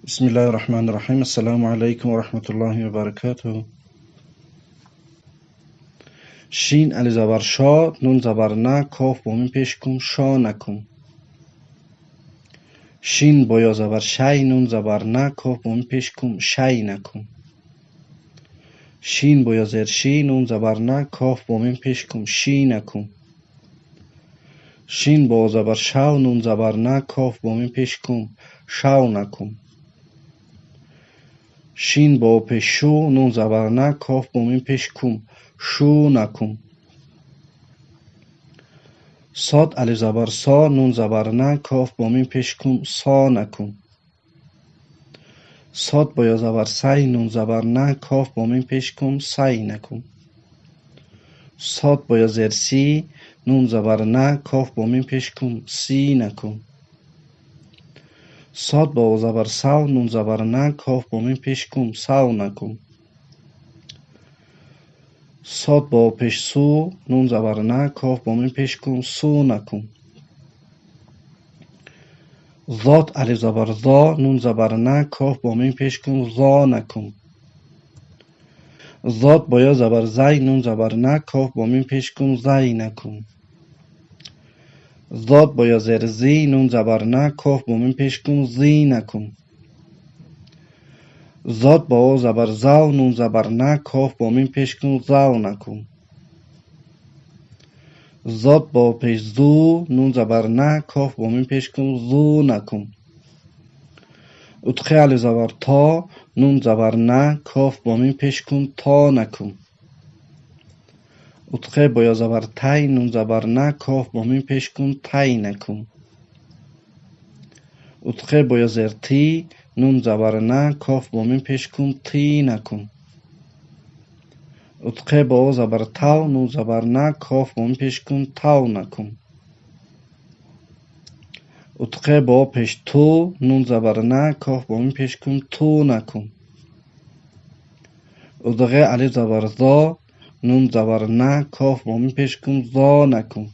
بسم الله الرحمن الرحیم. السلام علیکم و رحمت الله و برکاته. شین علی زبر شا، نون زبر نه، کاف با میم پیش کن، شا نکن. شین با یا زبر شی، نون زبر نه، کاف با میم پیش کن، شی نکن. شین با یا زر شی، نون زبر نه، کاف با میم پیش کن، شی نکن. شین با زبر شو، نون زبر نه، کاف با میم پیش کن، شو نکن. شین با پیش شو، نون زبر نه، کاف با میم پیش کن، شو نکن. صاد الف زبر سا، نون زبر نه، کاف با میم پیش کن، سا نکن. صاد با یا زبر سی، نون زبر نه، کاف با میم پیش کن، سی نکن. صاد با یا زر سی، نون زبر نه، کاف با میم پیش کن، سی نکن. صاد با زبر سو، نون زبر نه، کاف با میم پیش کن، سو نکن. صاد با پیش سو، نون زبر نه، کاف با میم پیش کن، سو نکن. ذات الف زبر ذا، نون زبر نه، کاف با میم پیش کن، ذا نکن. ذات با یا زبر زی، نون زبر نه، کاف با میم پیش کن، زی نکن. ذات با یا زر زی، نون زبر نه، کاف با میم پیش کن، زی نکن. ذات با زبر زو، نون زبر نه، کاف با میم پیش کن، زو نکن. ذات با پیش زو، نون زبر نه، کاف با میم پیش کن، زو نکن. ادخه الف زبر تا، نون زبر نه، کاف با میم پیش کن، تا نکن. ادخه با یا زبر تی، نون زبر نه، کاف با میم پیش کن، تی نکن. ادخه با یا زر تی، نون زبر نه، کاف با میم پیش کن، تی نکن. ادخه با زبر تو، نون زبر نه، کاف با میم پیش کن، تو نکن. ادخه با پیش تو، نون زبر نه، کاف با میم پیش کن، تو نکن. ادغه الف زبر ذا، نون زبر نه، کاف با میم پیش کن، ذا نکن.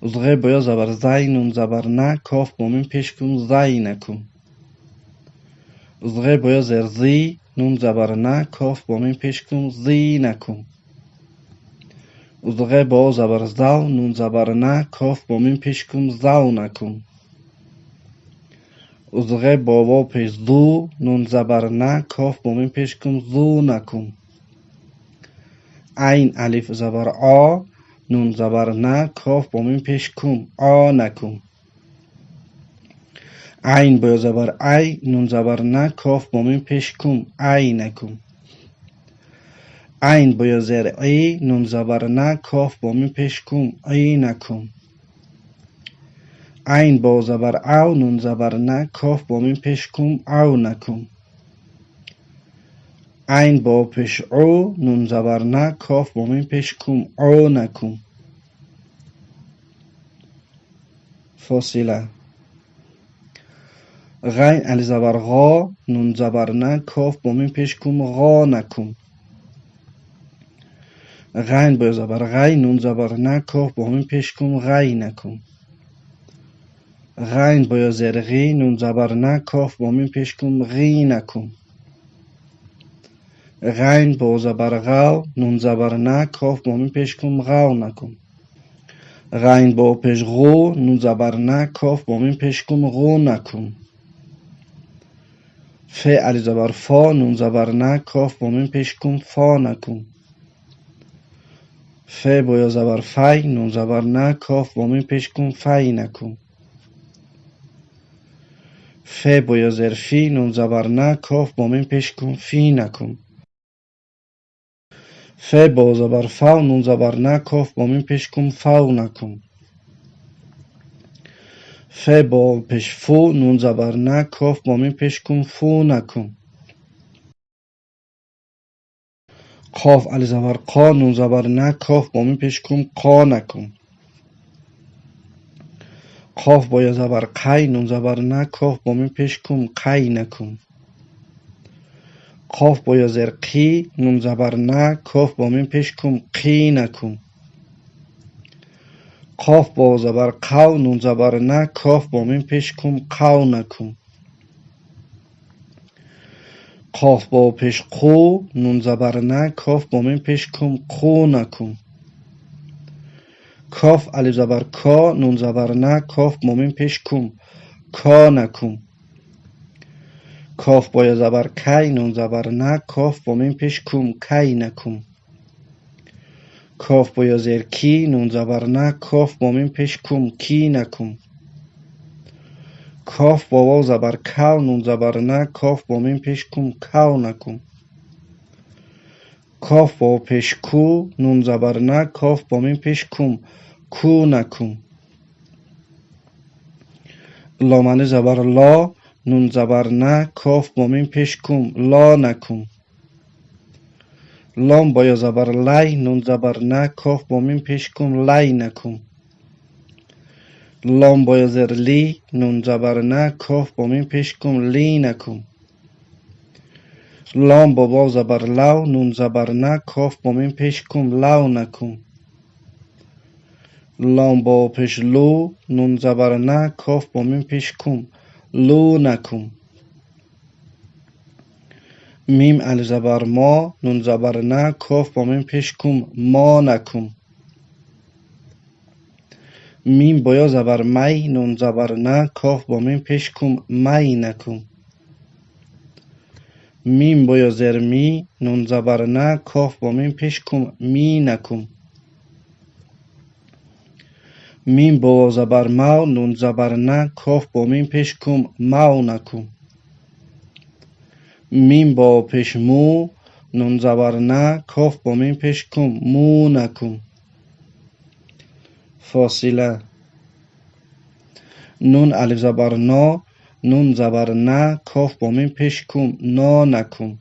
ادغه با یا زبر زی، نون زبر نه، کاف با میم پیش کن، زی نکن. ادغه با یا زر زی، نون زبر نه، کاف با میم پیش کن، زی نکن. ادغه با زبر زو، نون زبر نه، کاف با میم پیش کن، زو نکن. ادغه با وا پیش زو، نون زبر نه، کاف با میم پیش کن، زو نکن. عین الف زبر آ، نون زبر نه، کاف با میم پیش کن، آ نکن. عین با زبر ای، نون زبر نه، کاف با میم پیش کن، ای نکن. عین با زر ای، نون زبر نه، کاف با میم پیش کن، ای نکن. عین با زبر او، نون زبر نه، کاف با میم پیش کن، او نکن. عین با پیش او، نون زبر نه، کاف با میم پیش کن، او نکن. فاصله. غین الف زبر غا، نون زبر نه، کاف با میم پیش کن، غا نکن. غین با زبر غی، نون زبر نه، کاف با میم پیش کن، غی نکن. غین با زر غی، نون زبر نه، کاف با میم پیش کن، غی نکن. غین با زبر غو، نون زبر نه، کاف با میم پیش کن، غو نکن. غین با پیش غو، نون زبر نه، کاف با میم پیش کن، غو نکن. ف الف زبر فا، نون زبر نه، کاف با میم پیش کن، فا نکن. ف با زبر فی، نون زبر نه، کاف با میم پیش کن، فی نکن. ف با زر فی، نون زبر نه، کاف با میم پیش کن، فی نکن. ف با زبر فو، نون زبر نه، کاف با میم پیش کن، فو نکن. ف با پیش فو، نون زبر نه، کاف با میم پیش کن، فو نکن. قاف الف زبر قا، نون زبر نه، کاف با میم پیش کن، قا نکن. قاف با زبر قی، نون زبر نه، کاف با میم پیش کن، قی نکن. قاف با زر قی، نون زبر نه، کاف با میم پیش کن، قی نکن. قاف با زبر قو، نون زبر نه، کاف با میم پیش کن، قو نکن. قاف با پیش قو نون زبر نه کاف با میم پیش کم قو نکم. کاف الف زبر کا نون زبر نه کاف با میم پیش کم کا نکم. کاف با یا زبر کی نون زبر نه کاف با میم پیش کم کی نکم. کاف با یا زیر کی نون زبر نه کاف با میم پیش کم کی نکم. کاف با واو زبر کو نون زبر نه کاف با میم پیش کم کو نکم. کاف با پیش کو نون زبر نه کاف با میم پیش کم کو نکم. لام زبر لا نون زبر نه کاف با میم پیش کم لا نکم. لام با یا زبر لی نون زبر نه کاف با میم پیش کم لی نکم. لام با یا زر لی نون زبر نه کاف با میم پیش کم لی نکم. لام با واو زبر لو نون زبر نه کاف با میم پیش کم لو نکم. لام با پیش لو نون زبر نه کاف با میم پیش کم لو نکم. میم الف زبر ما نون زبر نه کاف با میم پیش کم ما نکم. میم با یا زبر می نون زبر نه کاف با میم پیش کم می نکم. میم با یا زر می نون زبر نه کاف با میم پیش کم می نکم. میم با واو زبر مو نون زبر نه کاف با میم پیش کم مو نکم. میم با پیش مو نون زبر نه کاف با میم پیش کم مو نکم. فاصله نون الف زبر نا نون زبر نه کاف با میم پیش کم نا نکم.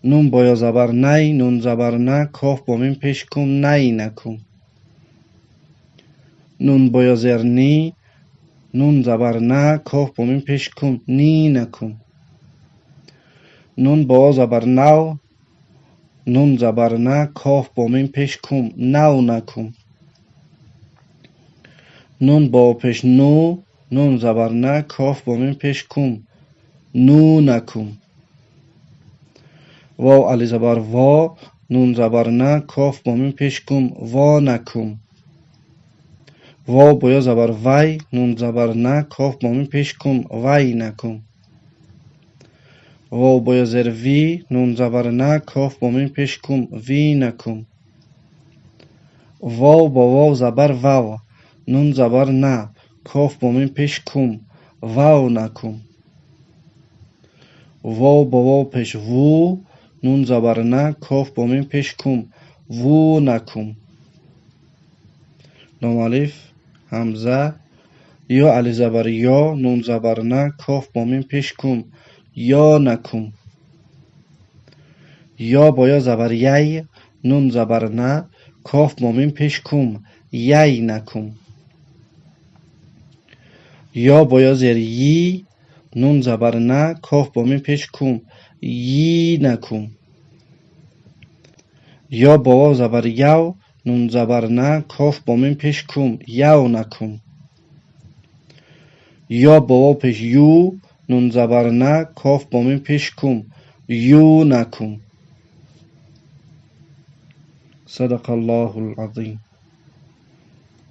نون با یا زبر نی نون زبر نه کاف با میم پیش کم نی نکم. نون با یا زر نی نون زبر نه کاف با میم پیش کم نی نکم. نون با زبر نو نون زبر نه کاف با میم پیش کم نو نکم. نون با پیش نو نون زبر نه کاف با میم پیش کم نو نکم. واو الف زبر وا نون زبر نه کاف با میم پیش کم وا نکم. واو با یا زبر وی نون زبر نه کاف با میم پیش کم وی نکم. واو با یا زر وی نون زبر نه کاف با میم پیش کم وی نکم. واو با واو زبر واو نون زبر نه کاف با میم پیش کم واو نکم. واو با واو پیش وو نون زبر نه کاف با میم پیش کم وو نکم. لام الف همزه یا الف زبر یا نون زبر نه کاف با میم پیش کم یا نکم. یا با یا زبر یی نون زبر نه کاف با میم پیش کم یی نکم. یا با یا زر یی نون زبر نه کاف با میم پیش کم یی نکم. یا با واو زبر یو نون زبر نه کاف با میم پیش کم یو نکم. یا با واو پیش یو نون زبر نه کاف با میم پیش کم یو نکم. صدق الله العظیم.